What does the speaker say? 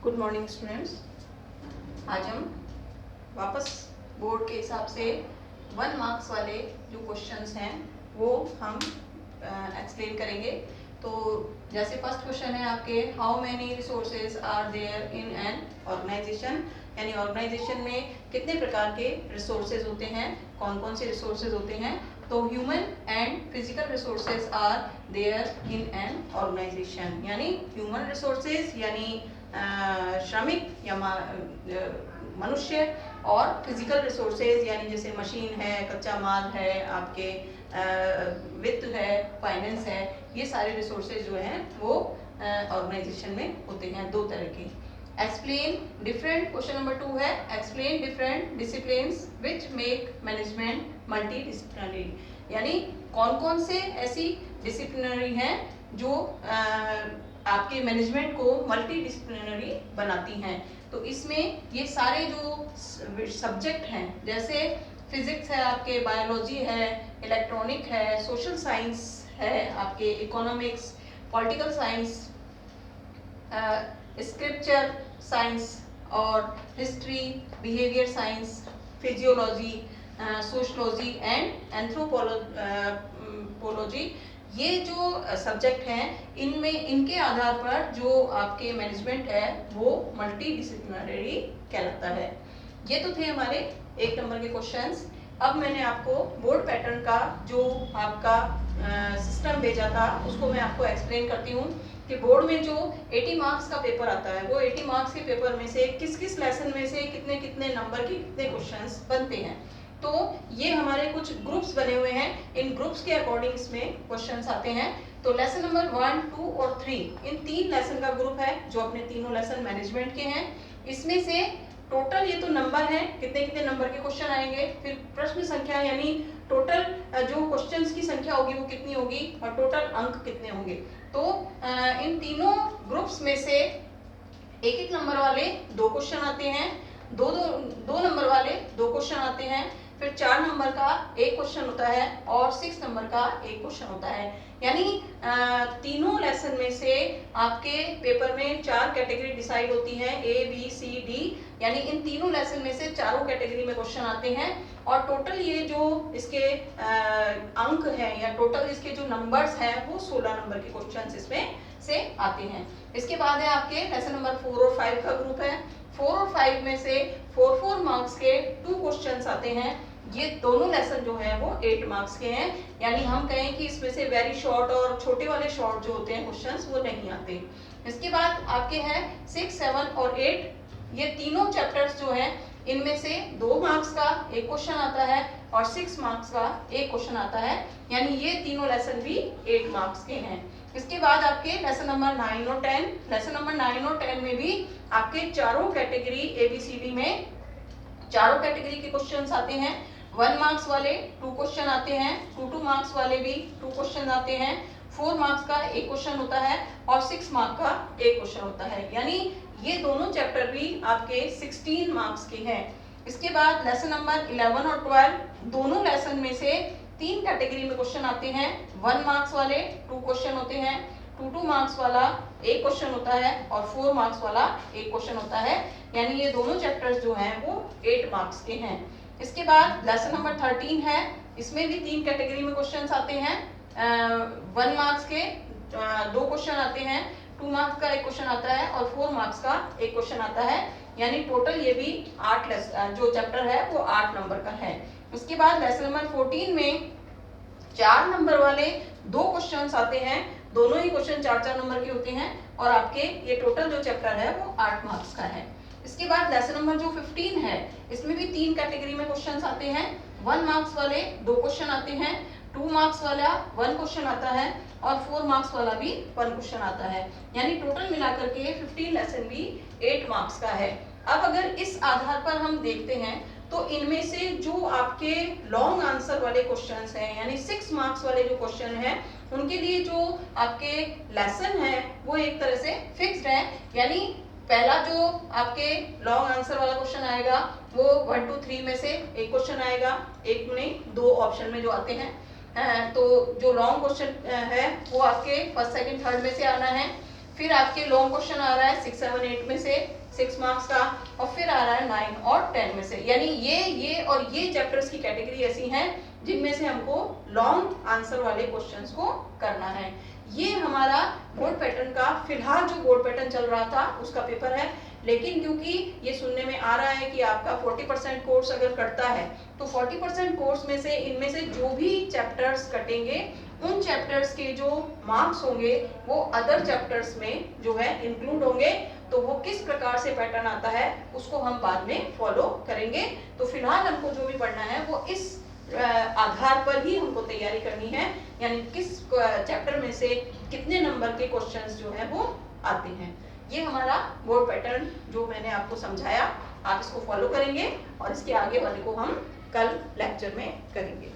Good morning students. आज हम वापस बोर्ड के हिसाब से 1 मार्क्स वाले जो क्वेश्चंस हैं वो हम एक्सप्लेन करेंगे। तो जैसे फर्स्ट क्वेश्चन है आपके, how many resources are there in an organisation, यानी ऑर्गेनाइजेशन में कितने प्रकार के रिसोर्सेज होते हैं, कौन कौन से रिसोर्सेज होते हैं। तो human and physical resources are there in an organisation, यानी ह्यूमन रिसोर्सेज यानी श्रमिक या मनुष्य, और फिजिकल रिसोर्सेज यानी जैसे मशीन है, कच्चा माल है, आपके वित्त है, फाइनेंस है, ये सारे रिसोर्सेज जो हैं वो ऑर्गेनाइजेशन में होते हैं दो तरह के। एक्सप्लेन डिफरेंट, क्वेश्चन नंबर 2 है explain different disciplines which make management multi disciplinary, यानी कौन कौन से ऐसी डिसिप्लिनरी हैं जो आपके मैनेजमेंट को मल्टी डिसिप्लिनरी बनाती हैं। तो इसमें ये सारे जो सब्जेक्ट हैं, जैसे फिजिक्स है, आपके बायोलॉजी है, इलेक्ट्रॉनिक है, सोशल साइंस है, आपके economics, political science, scripture science और history, behaviour science, physiology, sociology and anthropology, ये जो सब्जेक्ट हैं इनमें इनके आधार पर जो आपके मैनेजमेंट है वो मल्टी डिसिप्लिनरी कहलाता है। ये तो थे हमारे 1 नंबर के क्वेश्चंस। अब मैंने आपको बोर्ड पैटर्न का जो आपका सिस्टम भेजा था उसको मैं आपको एक्सप्लेन करती हूँ कि बोर्ड में जो 80 मार्क्स का पेपर आता है वो 80 मार्क्स के पेपर में से किस किस लेसन में से कितने कितने नंबर के कितने क्वेश्चंस बनते हैं। तो ये हमारे कुछ ग्रुप्स बने हुए हैं, इन ग्रुप्स के अकॉर्डिंग इसमें क्वेश्चंस आते हैं। तो लेसन नंबर 1, 2 और 3, इन 3 लेसन का ग्रुप है जो अपने तीनों लेसन मैनेजमेंट के हैं। इसमें से टोटल ये तो नंबर है, कितने कितने नंबर के क्वेश्चन आएंगे, फिर प्रश्न संख्या यानी टोटल जो क्वेश्चंस की संख्या होगी वो कितनी होगी और टोटल अंक कितने होंगे। तो इन तीनों ग्रुप्स में से एक एक नंबर वाले 2 क्वेश्चन आते हैं, दो नंबर वाले 2 क्वेश्चन आते हैं, फिर 4 नंबर का 1 क्वेश्चन होता है और 6 नंबर का 1 क्वेश्चन होता है। यानी तीनों लेसन में से आपके पेपर में 4 कैटेगरी डिसाइड होती है, A, B, C, D, यानी इन तीनों लेसन में से चारों कैटेगरी में क्वेश्चन आते हैं और टोटल ये जो इसके अंक हैं या टोटल इसके जो नंबर्स हैं वो 16 नंबर के क्वेश्चन इसमें से आते हैं। इसके बाद है आपके लेसन नंबर 4 और 5 का ग्रुप है। 4 और 5 में से 4 मार्क्स के 2 क्वेश्चंस आते हैं। ये दोनों लेसन जो है वो 8 मार्क्स के हैं, यानी हम कहें कि इसमें से वेरी शॉर्ट और छोटे वाले शॉर्ट जो होते हैं क्वेश्चंस वो नहीं आते। इसके बाद आपके हैं 6, 7 और 8, ये तीनों चैप्टर्स जो हैं इनमें से 2 मार्क्स का 1 क्वेश्चन आता है और 6 मार्क्स का 1 क्वेश्चन आता है, यानी ये तीनों लेसन भी 8 मार्क्स के हैं। इसके बाद आपके लेसन नंबर 9 और 10, लेसन नंबर 9 और 10 में भी आपके चारों कैटेगरी ABCD में चारों कैटेगरी के क्वेश्चंस आते हैं। 1 मार्क्स वाले 2 क्वेश्चन आते हैं, 2 मार्क्स वाले भी 2 क्वेश्चन आते हैं, 4 मार्क्स का 1 क्वेश्चन होता है और 6 मार्क्स का 1 क्वेश्चन होता है, यानी ये दोनों चैप्टर भी आपके 16 मार्क्स के हैं। इसके बाद लेसन नंबर 11 और 12, दोनों लेसन में से 3 कैटेगरी में क्वेश्चन आते हैं। 1 मार्क्स वाले 2 क्वेश्चन होते हैं, 2 मार्क्स वाला 1 क्वेश्चन होता है और 4 मार्क्स वाला 1 क्वेश्चन होता है, यानी ये दोनों चैप्टर्स जो हैं वो 8 मार्क्स के हैं। इसके बाद लेसन नंबर 13 है, इसमें भी 3 कैटेगरी में क्वेश्चंस आते हैं। 1 मार्क्स के 2 क्वेश्चन आते हैं, 2 मार्क्स का 1 क्वेश्चन आता है और 4 मार्क्स का 1 क्वेश्चन आता है, यानी टोटल ये भी 8 जो चैप्टर है वो 8 नंबर का है। उसके बाद लेसन नंबर 14 में 4 नंबर वाले 2 क्वेश्चंस आते हैं, दोनों ही क्वेश्चन 4-4 नंबर के होते हैं और आपके ये टोटल जो चैप्टर है वो 8 मार्क्स का है। इसके बाद लेसन नंबर जो 15 है, इसमें भी 3 कैटेगरी में क्वेश्चंस आते हैं। 1 मार्क्स वाले 2 क्वेश्चन आते हैं, 2 मार्क्स वाला 1 क्वेश्चन आता है और 4 मार्क्स वाला भी 1 क्वेश्चन आता है, यानी टोटल मिलाकर के 15 लेसन भी 8 मार्क्स का है। अब अगर इस आधार पर हम देखते हैं तो इनमें से जो आपके लॉन्ग आंसर वाले क्वेश्चंस हैं, यानी 6 मार्क्स वाले जो क्वेश्चन हैं, उनके लिए जो आपके लेसन है वो एक तरह से फिक्स्ड है, यानी पहला जो आपके लॉन्ग आंसर वाला क्वेश्चन आएगा वो 1, 2, 3 में से 1 क्वेश्चन आएगा, एक नहीं 2 ऑप्शन में जो आते हैं। तो जो लॉन्ग क्वेश्चन है वो आपके फर्स्ट, सेकंड, थर्ड में से आना है। फिर आपके लॉन्ग क्वेश्चन आ रहा है 6, 7, 8 में से 6 मार्क्स का, और फिर आ रहा है 9 और 10 में से। यानी ये और ये चैप्टर्स की कैटेगरी ऐसी हैं जिनमें से हमको लॉन्ग आंसर वाले क्वेश्चंस को करना है। ये हमारा बोर्ड पैटर्न का फिलहाल जो बोर्ड पैटर्न चल रहा था उसका पेपर है। लेकिन क्योंकि ये सुनने में आ रहा है कि आपका 40% कोर्स अगर कटता है तो 40% कोर्स में से इनमें से जो भी चैप्टर्स कटेंगे उन चैप्टर्स के जो मार्क्स होंगे वो अदर चैप्टर्स में जो है इंक्लूड होंगे। तो वो किस प्रकार से पैटर्न आता है उसको हम बाद में फॉलो करेंगे। तो फिलहाल हमको जो भी पढ़ना है वो इस आधार पर ही हमको तैयारी करनी है, यानी किस चैप्टर में से कितने नंबर के क्वेश्चंस जो है वो आते हैं। ये हमारा बोर्ड पैटर्न जो मैंने आपको समझाया, आप इसको फॉलो करेंगे और इसके आगे वाले को हम कल लेक्चर में करेंगे।